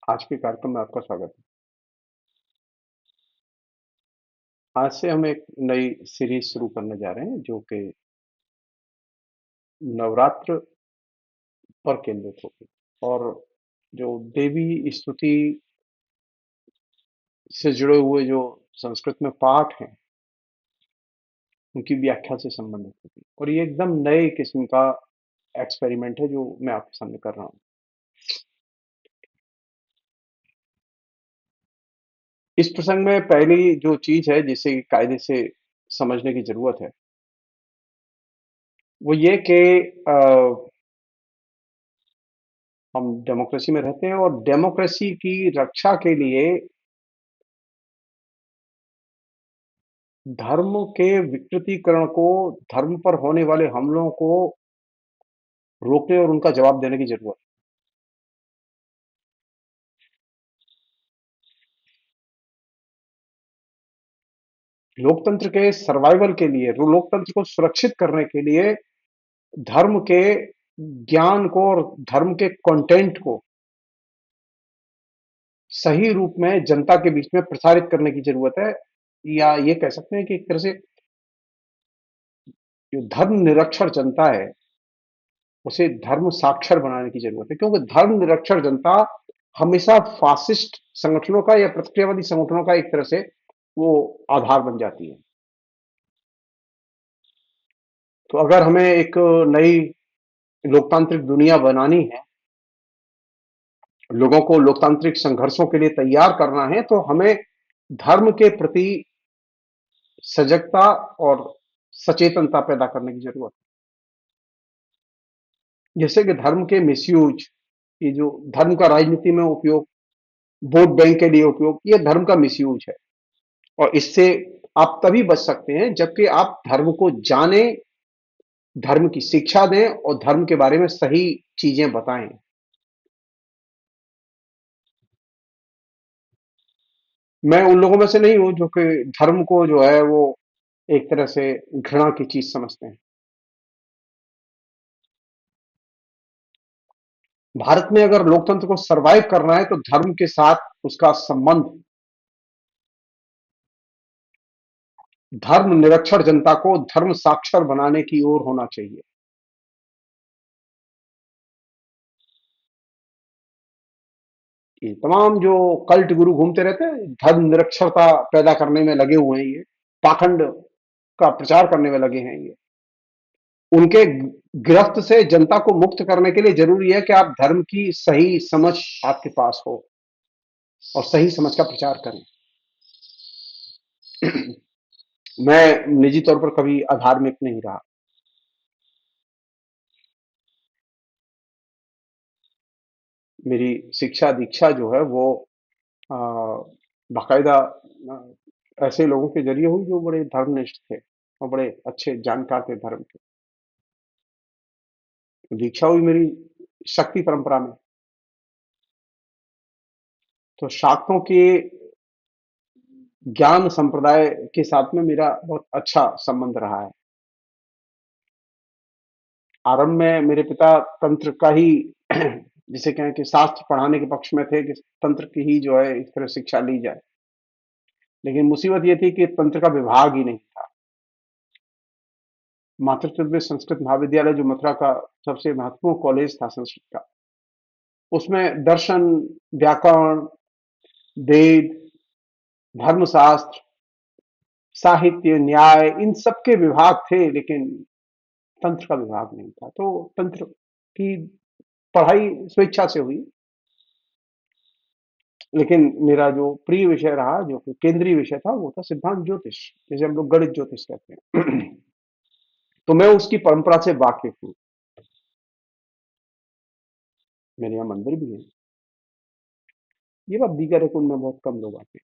आज के कार्यक्रम में आपका स्वागत है। आज से हम एक नई सीरीज शुरू करने जा रहे हैं जो कि नवरात्र पर केंद्रित होगी और जो देवी स्तुति से जुड़े हुए जो संस्कृत में पाठ हैं उनकी व्याख्या से संबंधित होगी और ये एकदम नए किस्म का एक्सपेरिमेंट है जो मैं आपके सामने कर रहा हूँ। इस प्रसंग में पहली जो चीज है जिसे कायदे से समझने की जरूरत है वो ये कि हम डेमोक्रेसी में रहते हैं और डेमोक्रेसी की रक्षा के लिए धर्म के विकृतीकरण को, धर्म पर होने वाले हमलों को रोकने और उनका जवाब देने की जरूरत है। लोकतंत्र के सर्वाइवल के लिए, लोकतंत्र को सुरक्षित करने के लिए धर्म के ज्ञान को और धर्म के कंटेंट को सही रूप में जनता के बीच में प्रसारित करने की जरूरत है, या ये कह सकते हैं कि एक तरह से जो धर्म निरक्षर जनता है उसे धर्म साक्षर बनाने की जरूरत है, क्योंकि धर्म निरक्षर जनता हमेशा फासिस्ट संगठनों का या प्रतिक्रियावादी संगठनों का एक तरह से वो आधार बन जाती है। तो अगर हमें एक नई लोकतांत्रिक दुनिया बनानी है, लोगों को लोकतांत्रिक संघर्षों के लिए तैयार करना है, तो हमें धर्म के प्रति सजगता और सचेतनता पैदा करने की जरूरत है। जैसे कि धर्म के मिसयूज, ये जो धर्म का राजनीति में उपयोग, वोट बैंक के लिए उपयोग, ये धर्म का मिसयूज है और इससे आप तभी बच सकते हैं जबकि आप धर्म को जाने, धर्म की शिक्षा दें और धर्म के बारे में सही चीजें बताएं। मैं उन लोगों में से नहीं हूं जो कि धर्म को जो है वो एक तरह से घृणा की चीज समझते हैं। भारत में अगर लोकतंत्र को सरवाइव करना है तो धर्म के साथ उसका संबंध धर्म निरक्षर जनता को धर्म साक्षर बनाने की ओर होना चाहिए। ये तमाम जो कल्ट गुरु घूमते रहते हैं, धर्म निरक्षरता पैदा करने में लगे हुए हैं, ये पाखंड का प्रचार करने में लगे हैं, ये उनके गिरफ्त से जनता को मुक्त करने के लिए जरूरी है कि आप धर्म की सही समझ आपके पास हो और सही समझ का प्रचार करें। मैं निजी तौर पर कभी अधार्मिक नहीं रहा। मेरी शिक्षा दीक्षा जो है वो अ, बाकायदा ऐसे लोगों के जरिए हुई जो बड़े धर्मनिष्ठ थे और बड़े अच्छे जानकार थे धर्म के। दीक्षा हुई मेरी शक्ति परंपरा में। तो शाक्तों के ज्ञान संप्रदाय के साथ में मेरा बहुत अच्छा संबंध रहा है। आरंभ में मेरे पिता तंत्र का ही जिसे कहें कि शास्त्र पढ़ाने के पक्ष में थे कि तंत्र की ही जो है इस तरह शिक्षा ली जाए, लेकिन मुसीबत ये थी कि तंत्र का विभाग ही नहीं था। मातृत्व संस्कृत महाविद्यालय जो मथुरा का सबसे महत्वपूर्ण कॉलेज था संस्कृत का, उसमें दर्शन, व्याकरण, वेद, धर्मशास्त्र, साहित्य, न्याय, इन सब के विभाग थे, लेकिन तंत्र का विभाग नहीं था। तो तंत्र की पढ़ाई स्वेच्छा से हुई, लेकिन मेरा जो प्रिय विषय रहा, जो कि केंद्रीय विषय था, वो था सिद्धांत ज्योतिष, जैसे हम लोग गणित ज्योतिष कहते हैं। तो मैं उसकी परंपरा से वाकिफ हूँ। मेरे यहाँ मंदिर भी है। ये बात दीगर है कि उनमें बहुत कम लोग आते हैं,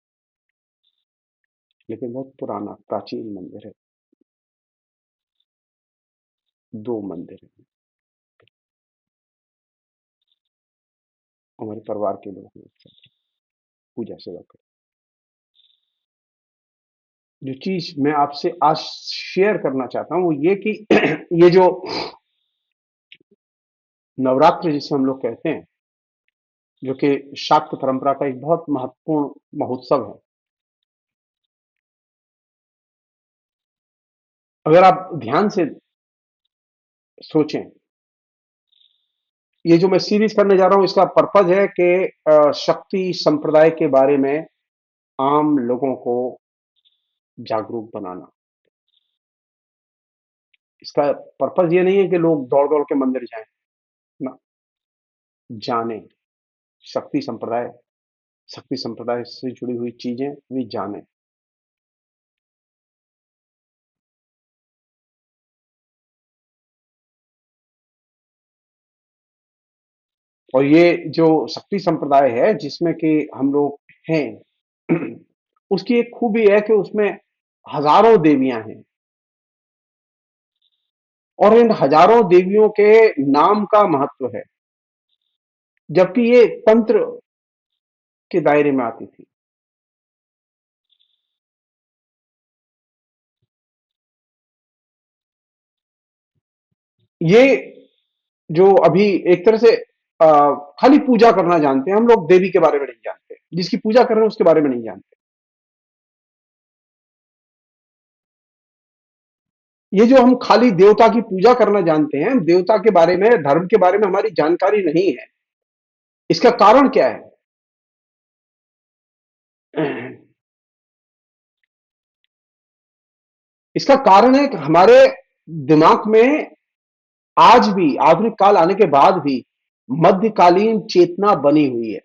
लेकिन बहुत पुराना प्राचीन मंदिर है। दो मंदिर है, हमारे परिवार के लोग हैं सब, पूजा सेवा करते। जो चीज मैं आपसे आज शेयर करना चाहता हूँ वो ये कि ये जो नवरात्र जिसे हम लोग कहते हैं, जो कि शाक्त परंपरा का एक बहुत महत्वपूर्ण महोत्सव है। अगर आप ध्यान से सोचें, ये जो मैं सीरीज करने जा रहा हूं इसका पर्पज है कि शक्ति संप्रदाय के बारे में आम लोगों को जागरूक बनाना। इसका पर्पज ये नहीं है कि लोग दौड़ दौड़ के मंदिर जाएं ना, जाने शक्ति संप्रदाय, शक्ति संप्रदाय से जुड़ी हुई चीजें भी जाने। और ये जो शक्ति संप्रदाय है जिसमें कि हम लोग हैं, उसकी एक खूबी है कि उसमें हजारों देवियां हैं और इन हजारों देवियों के नाम का महत्व है, जबकि ये तंत्र के दायरे में आती थी। ये जो अभी एक तरह से अ, खाली पूजा करना जानते हैं हम लोग, देवी के बारे में नहीं जानते, जिसकी पूजा कर रहे हैं उसके बारे में नहीं जानते। ये जो हम खाली देवता की पूजा करना जानते हैं, देवता के बारे में, धर्म के बारे में हमारी जानकारी नहीं है। इसका कारण क्या है? इसका कारण है कि हमारे दिमाग में आज भी, आधुनिक काल आने के बाद भी, मध्यकालीन चेतना बनी हुई है।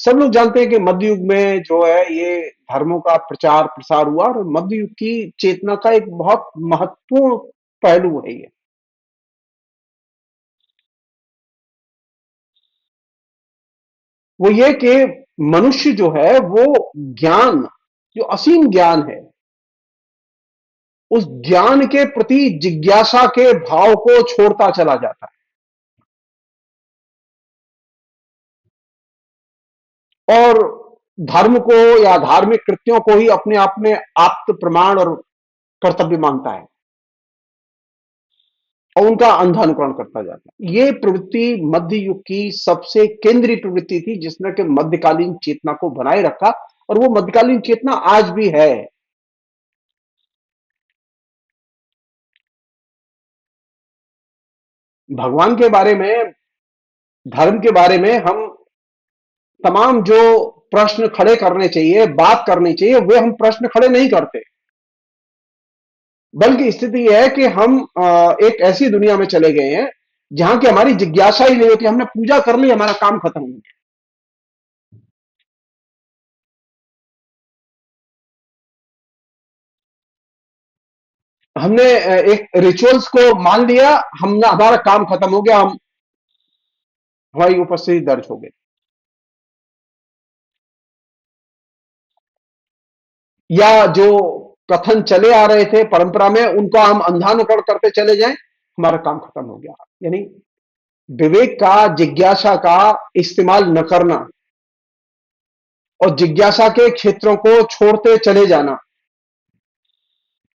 सब लोग जानते हैं कि मध्य युग में जो है ये धर्मों का प्रचार प्रसार हुआ और मध्य युग की चेतना का एक बहुत महत्वपूर्ण पहलू है ये। वो ये कि मनुष्य जो है वो ज्ञान, जो असीम ज्ञान है, उस ज्ञान के प्रति जिज्ञासा के भाव को छोड़ता चला जाता है और धर्म को या धार्मिक कृत्यों को ही अपने आप में आप्त प्रमाण और कर्तव्य मानता है और उनका अंधानुकरण करता जाता है। ये प्रवृत्ति मध्य युग की सबसे केंद्रीय प्रवृत्ति थी जिसने कि मध्यकालीन चेतना को बनाए रखा और वो मध्यकालीन चेतना आज भी है। भगवान के बारे में, धर्म के बारे में हम तमाम जो प्रश्न खड़े करने चाहिए, बात करनी चाहिए, वे हम प्रश्न खड़े नहीं करते, बल्कि स्थिति यह है कि हम एक ऐसी दुनिया में चले गए हैं जहां की हमारी जिज्ञासा ही नहीं होती। हमने पूजा कर ली, हमारा काम खत्म हो गया। हमने एक रिचुअल्स को मान लिया, हमने, हमारा काम खत्म हो गया, हम, हमारी उपस्थिति दर्ज हो गई। या जो कथन चले आ रहे थे परंपरा में उनका हम अंधानुकरण करते चले जाएं, हमारा काम खत्म हो गया। यानी विवेक का, जिज्ञासा का इस्तेमाल न करना और जिज्ञासा के क्षेत्रों को छोड़ते चले जाना,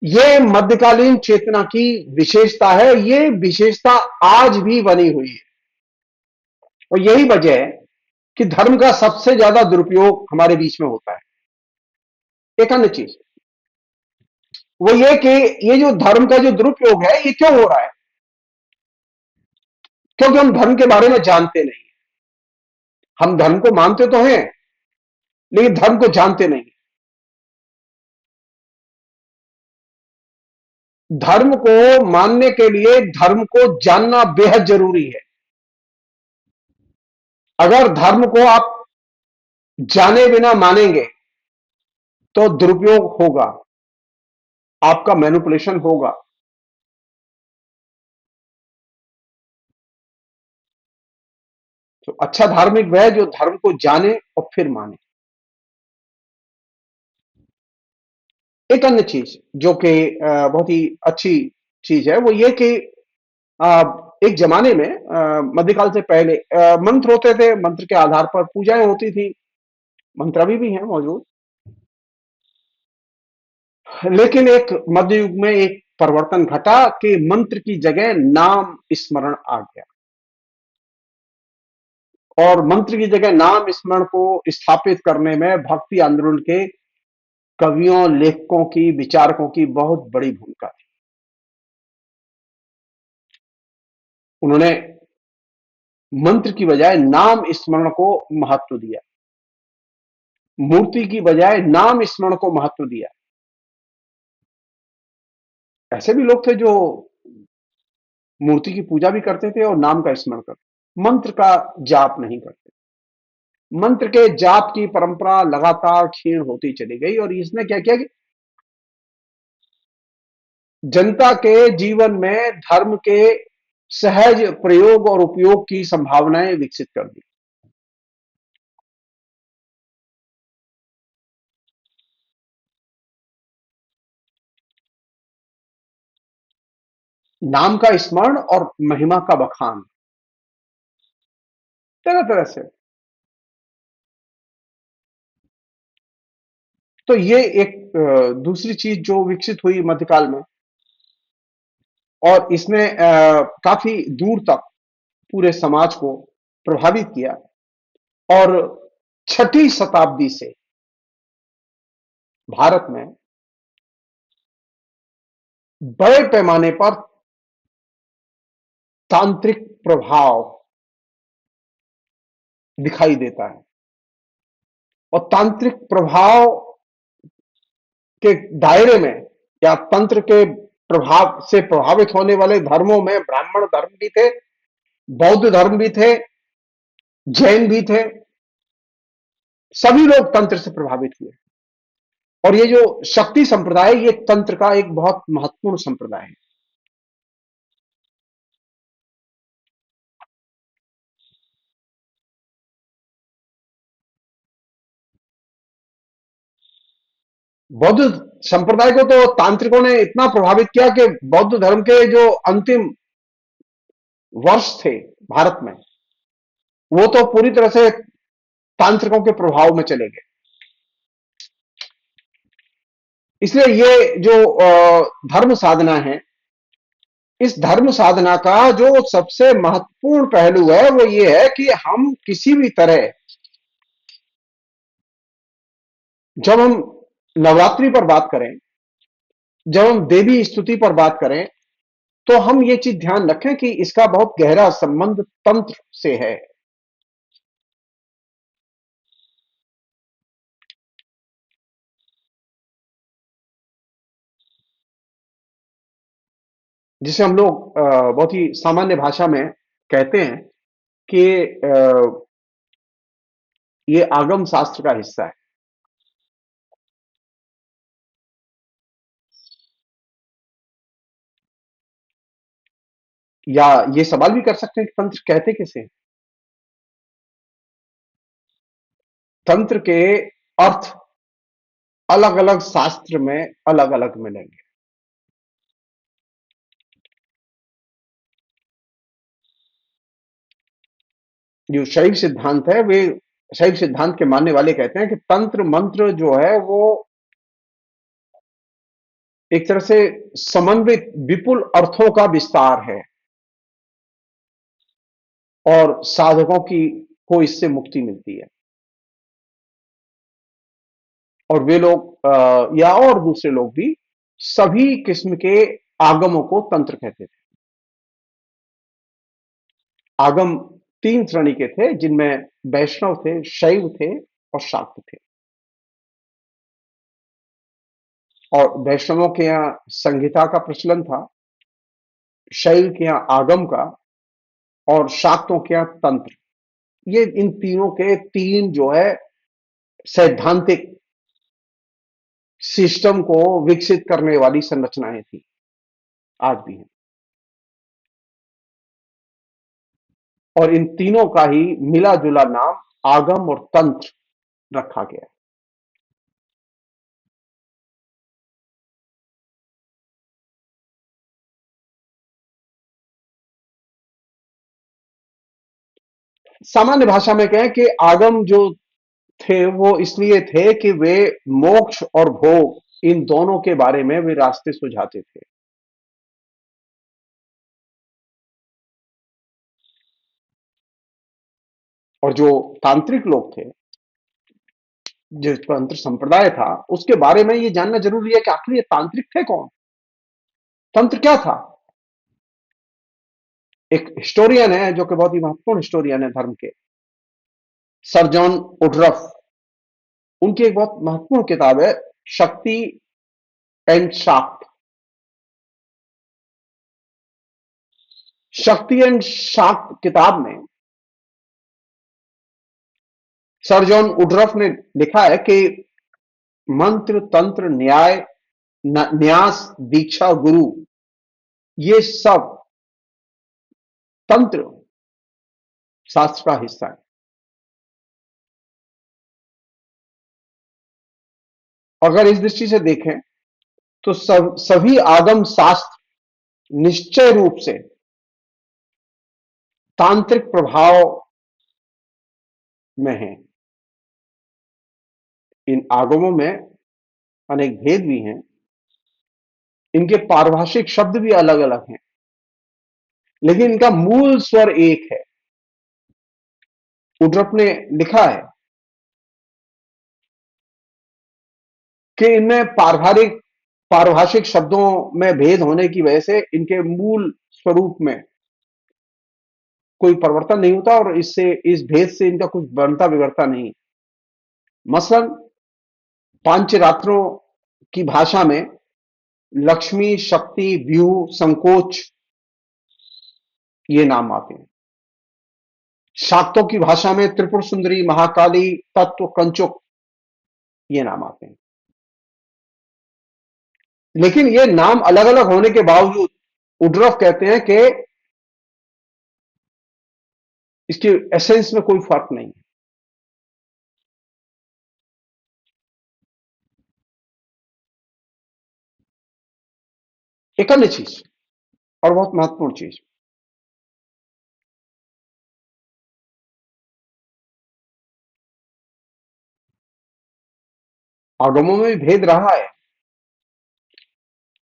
यह मध्यकालीन चेतना की विशेषता है। यह विशेषता आज भी बनी हुई है और यही वजह है कि धर्म का सबसे ज्यादा दुरुपयोग हमारे बीच में होता है। एक अन्य चीज वो ये कि ये जो धर्म का जो दुरुपयोग है ये क्यों हो रहा है? क्योंकि हम धर्म के बारे में जानते नहीं। हम धर्म को मानते तो हैं लेकिन धर्म को जानते नहीं। धर्म को मानने के लिए धर्म को जानना बेहद जरूरी है। अगर धर्म को आप जाने बिना मानेंगे तो दुरुपयोग होगा, आपका मैनिपुलेशन होगा। तो अच्छा धार्मिक वह है जो धर्म को जाने और फिर माने। एक अन्य चीज जो कि बहुत ही अच्छी चीज है वो ये कि एक जमाने में मध्यकाल से पहले मंत्र होते थे, मंत्र के आधार पर पूजाएं होती थी, मंत्र अभी भी हैं मौजूद। लेकिन एक मध्य युग में एक परिवर्तन घटा कि मंत्र की जगह नाम स्मरण आ गया। और मंत्र की जगह नाम स्मरण को स्थापित करने में भक्ति आंदोलन के कवियों, लेखकों की, विचारकों की बहुत बड़ी भूमिका थी। उन्होंने मंत्र की बजाय नाम स्मरण को महत्व दिया, मूर्ति की बजाय नाम स्मरण को महत्व दिया। ऐसे भी लोग थे जो मूर्ति की पूजा भी करते थे और नाम का स्मरण करते, मंत्र का जाप नहीं करते। मंत्र के जाप की परंपरा लगातार क्षीण होती चली गई और इसने क्या किया कि जनता के जीवन में धर्म के सहज प्रयोग और उपयोग की संभावनाएं विकसित कर दी। नाम का स्मरण और महिमा का बखान तरह तरह से। तो ये एक दूसरी चीज जो विकसित हुई मध्यकाल में, और इसने काफी दूर तक पूरे समाज को प्रभावित किया। और छठी शताब्दी से भारत में बड़े पैमाने पर तांत्रिक प्रभाव दिखाई देता है। और तांत्रिक प्रभाव के दायरे में या तंत्र के प्रभाव से प्रभावित होने वाले धर्मों में ब्राह्मण धर्म भी थे, बौद्ध धर्म भी थे, जैन भी थे। सभी लोग तंत्र से प्रभावित हुए। और ये जो शक्ति संप्रदाय, ये तंत्र का एक बहुत महत्वपूर्ण संप्रदाय है। बौद्ध संप्रदाय को तो तांत्रिकों ने इतना प्रभावित किया कि बौद्ध धर्म के जो अंतिम वर्ष थे भारत में, वो तो पूरी तरह से तांत्रिकों के प्रभाव में चले गए। इसलिए ये जो धर्म साधना है, इस धर्म साधना का जो सबसे महत्वपूर्ण पहलू है वो ये है कि हम किसी भी तरह, जब हम नवरात्रि पर बात करें, जब हम देवी स्तुति पर बात करें, तो हम ये चीज ध्यान रखें कि इसका बहुत गहरा संबंध तंत्र से है। जिसे हम लोग बहुत ही सामान्य भाषा में कहते हैं कि ये आगम शास्त्र का हिस्सा है। या ये सवाल भी कर सकते हैं कि तंत्र कहते किसे हैं? तंत्र के अर्थ अलग अलग शास्त्र में अलग अलग मिलेंगे। जो शैव सिद्धांत है, वे शैव सिद्धांत के मानने वाले कहते हैं कि तंत्र मंत्र जो है वो एक तरह से समन्वित विपुल अर्थों का विस्तार है और साधकों की को इससे मुक्ति मिलती है। और वे लोग या और दूसरे लोग भी सभी किस्म के आगमों को तंत्र कहते थे। आगम तीन श्रेणी के थे, जिनमें वैष्णव थे, शैव थे और शाक्त थे। और वैष्णवों के यहाँ संहिता का प्रचलन था, शैव के यहाँ आगम का, और शाक्तों के यहाँ तंत्र। ये इन तीनों के तीन जो है सैद्धांतिक सिस्टम को विकसित करने वाली संरचनाएं थी, आज भी हैं। और इन तीनों का ही मिला जुला नाम आगम और तंत्र रखा गया है। सामान्य भाषा में कहें कि आगम जो थे वो इसलिए थे कि वे मोक्ष और भोग, इन दोनों के बारे में वे रास्ते सुझाते थे। और जो तांत्रिक लोग थे, जो तंत्र संप्रदाय था, उसके बारे में ये जानना जरूरी है कि आखिर ये तांत्रिक थे कौन, तंत्र क्या था। एक हिस्टोरियन है जो कि बहुत ही महत्वपूर्ण हिस्टोरियन है धर्म के, सर जॉन उडरफ। उनकी एक बहुत महत्वपूर्ण किताब है, शक्ति एंड शाक्त। शक्ति एंड शाक्त किताब में सर जॉन उडरफ ने लिखा है कि मंत्र तंत्र न्याय न्यास दीक्षा गुरु, ये सब तंत्र शास्त्र का हिस्सा है। अगर इस दृष्टि से देखें तो सभी आगम शास्त्र निश्चय रूप से तांत्रिक प्रभाव में है। इन आगमों में अनेक भेद भी हैं, इनके पारिभाषिक शब्द भी अलग अलग हैं, लेकिन इनका मूल स्वर एक है। उड्रफ ने लिखा है कि इनमें पारिभाषिक शब्दों में भेद होने की वजह से इनके मूल स्वरूप में कोई परिवर्तन नहीं होता और इससे इस भेद से इनका कुछ बनता बिगड़ता नहीं। मसलन पांचरात्रों की भाषा में लक्ष्मी, शक्ति, व्यूह, संकोच ये नाम आते हैं। शाक्तों की भाषा में त्रिपुर सुंदरी, महाकाली, तत्व, कंचुक ये नाम आते हैं। लेकिन ये नाम अलग अलग होने के बावजूद उड्रफ कहते हैं कि इसके एसेंस में कोई फर्क नहीं है। एक अन्य चीज और बहुत महत्वपूर्ण चीज, आगमों में भी भेद रहा है।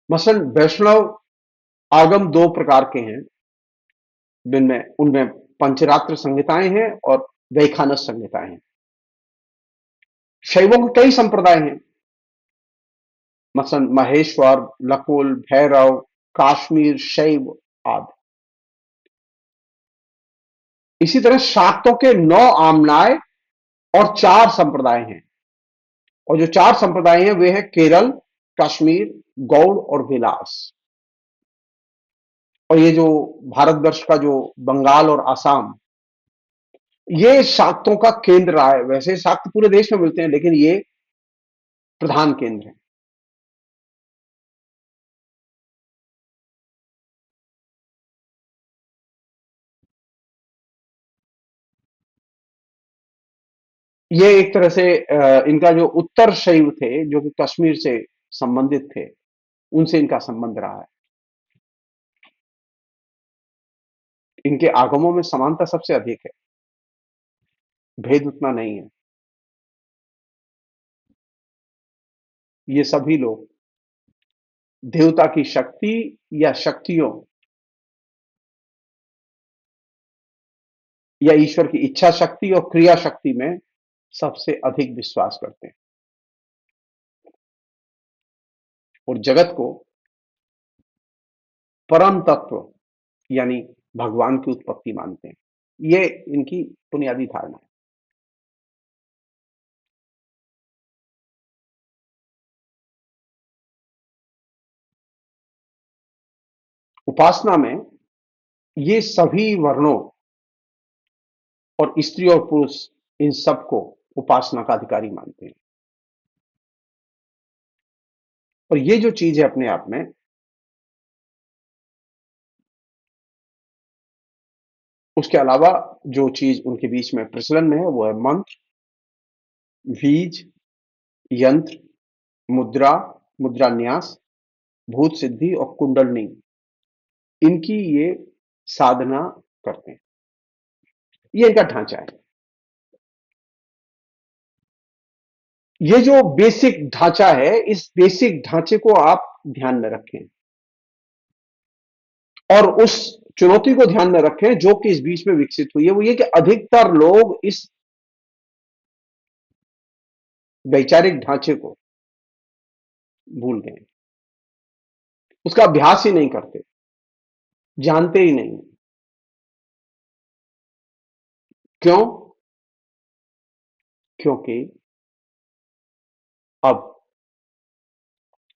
मसलन वैष्णव आगम दो प्रकार के हैं, जिनमें उनमें पंचरात्र संहिताएं हैं और वैखानस संहिताएं हैं। शैवों के कई संप्रदाय हैं, मसलन महेश्वर, लकुल, भैरव, काश्मीर शैव आदि। इसी तरह शाक्तों के 9 आमनाय और 4 संप्रदाय हैं, और जो 4 संप्रदाय हैं वे हैं केरल, कश्मीर, गौड़ और विलास। और ये जो भारतवर्ष का जो बंगाल और आसाम, ये शाक्तों का केंद्र रहा है। वैसे शाक्त पूरे देश में मिलते हैं, लेकिन ये प्रधान केंद्र है। ये एक तरह से इनका जो उत्तर शैव थे, जो कि कश्मीर से संबंधित थे, उनसे इनका संबंध रहा है। इनके आगमों में समानता सबसे अधिक है, भेद उतना नहीं है। ये सभी लोग देवता की शक्ति या शक्तियों या ईश्वर की इच्छा शक्ति और क्रिया शक्ति में सबसे अधिक विश्वास करते हैं और जगत को परम तत्व यानी भगवान की उत्पत्ति मानते हैं। ये इनकी बुनियादी धारणा है। उपासना में ये सभी वर्णों और स्त्री और पुरुष इन सबको उपासना का अधिकारी मानते हैं। और ये जो चीज है अपने आप में, उसके अलावा जो चीज उनके बीच में प्रचलन में है वो है मंत्र, बीज, यंत्र, मुद्रा, मुद्रा न्यास, भूत सिद्धि और कुंडलनी, इनकी ये साधना करते हैं। ये इनका ढांचा है। ये जो बेसिक ढांचा है, इस बेसिक ढांचे को आप ध्यान में रखें। और उस चुनौती को ध्यान में रखें जो कि इस बीच में विकसित हुई है, वो ये कि अधिकतर लोग इस वैचारिक ढांचे को भूल गए, उसका अभ्यास ही नहीं करते, जानते ही नहीं। क्यों? क्योंकि अब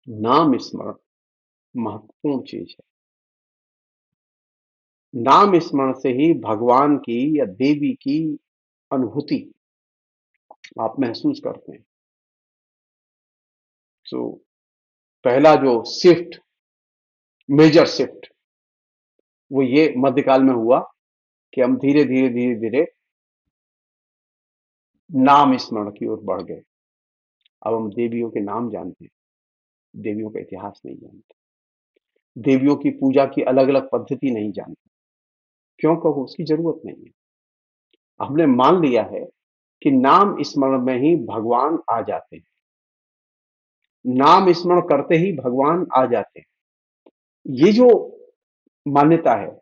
नाम स्मरण महत्वपूर्ण चीज है। नाम स्मरण से ही भगवान की या देवी की अनुभूति आप महसूस करते हैं। सो पहला जो शिफ्ट, मेजर शिफ्ट, वो ये मध्यकाल में हुआ कि हम धीरे धीरे धीरे धीरे नाम स्मरण की ओर बढ़ गए। अब हम देवियों के नाम जानते हैं, देवियों का इतिहास नहीं जानते, देवियों की पूजा की अलग अलग पद्धति नहीं जानते। क्यों? कहो, उसकी जरूरत नहीं है। हमने मान लिया है कि नाम स्मरण में ही भगवान आ जाते हैं, नाम स्मरण करते ही भगवान आ जाते हैं। ये जो मान्यता है,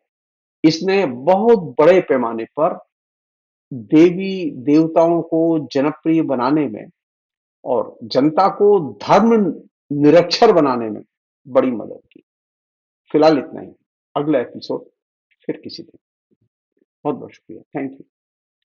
इसने बहुत बड़े पैमाने पर देवी देवताओं को जनप्रिय बनाने में और जनता को धर्म निरक्षर बनाने में बड़ी मदद की। फिलहाल इतना ही। अगला एपिसोड फिर किसी दिन। बहुत बहुत शुक्रिया। Thank you.